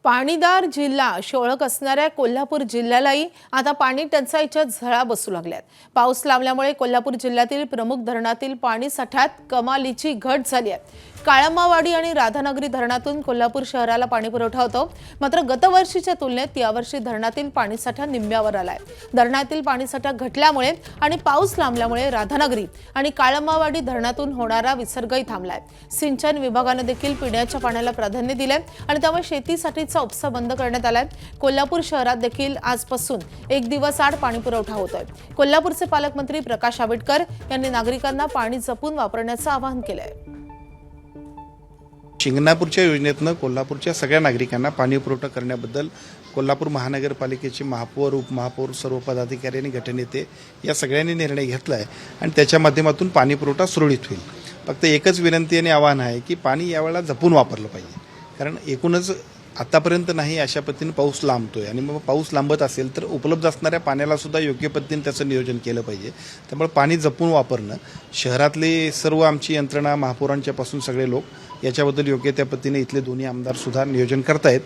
पाणीदार जिल्हा अशी ओळख असणाऱ्या कोल्हापूर जिल्ह्यालाही आता पाणी टंचाईच्या झळा बसू लागल्यात। पाऊस लांबल्यामुळे कोल्हापूर जिल्ह्यातील प्रमुख धरणातील पाणी साठ्यात कमालीची घट झाली आहे। काळमावाडी आणि राधानगरी धरणातून कोल्हापूर शहराला पाणी पुरवठा होतो, मात्र गतवर्षीच्या तुलनेत यावर्षी धरणातील पाणीसाठा निम्म्यावर आलाय। धरणातील पाणीसाठा घटल्यामुळे आणि पाऊस लांबल्यामुळे राधानगरी आणि काळमावाडी धरणातून होणारा विसर्गही थांबलाय। सिंचन विभागाने देखील पिण्याच्या पाण्याला प्राधान्य दिले आणि त्यामुळे शेतीसाठीचा उपसा बंद करण्यात आलाय। कोल्हापूर शहरात देखील आजपासून एक दिवस आड पाणी पुरवठा होतोय। कोल्हापूरचे पालकमंत्री प्रकाश आंबेडकर यांनी नागरिकांना पाणी जपून वापरण्याचं आवाहन केलंय। शिंगणापूरच्या योजनेतनं कोल्हापूरच्या सगळ्या नागरिकांना पाणी पुरवठा करण्याबद्दल कोल्हापूर महानगरपालिकेचे महापौर, उपमहापौर, सर्व पदाधिकारी आणि गटनेते या सगळ्यांनी निर्णय घेतला आहे आणि त्याच्या माध्यमातून पाणी पुरवठा सुरळीत होईल। फक्त एकच विनंती आणि आवाहन आहे की पाणी यावेळेला जपून वापरलं पाहिजे, कारण एकूणच आतापर्यंत नाही अशा पद्धतीने पाऊस लांबतोय आणि मग पाऊस लांबत असेल तर उपलब्ध असणाऱ्या पाण्याला सुद्धा योग्य पद्धतीने त्याचं नियोजन केलं पाहिजे। त्यामुळे पाणी जपून वापरणं, शहरातले सर्व आमची यंत्रणा महापौरांच्या पासून सगळे लोक याच्याबद्दल योग्य त्या पद्धतीने इथले दोन्ही आमदार सुद्धा नियोजन करतायत।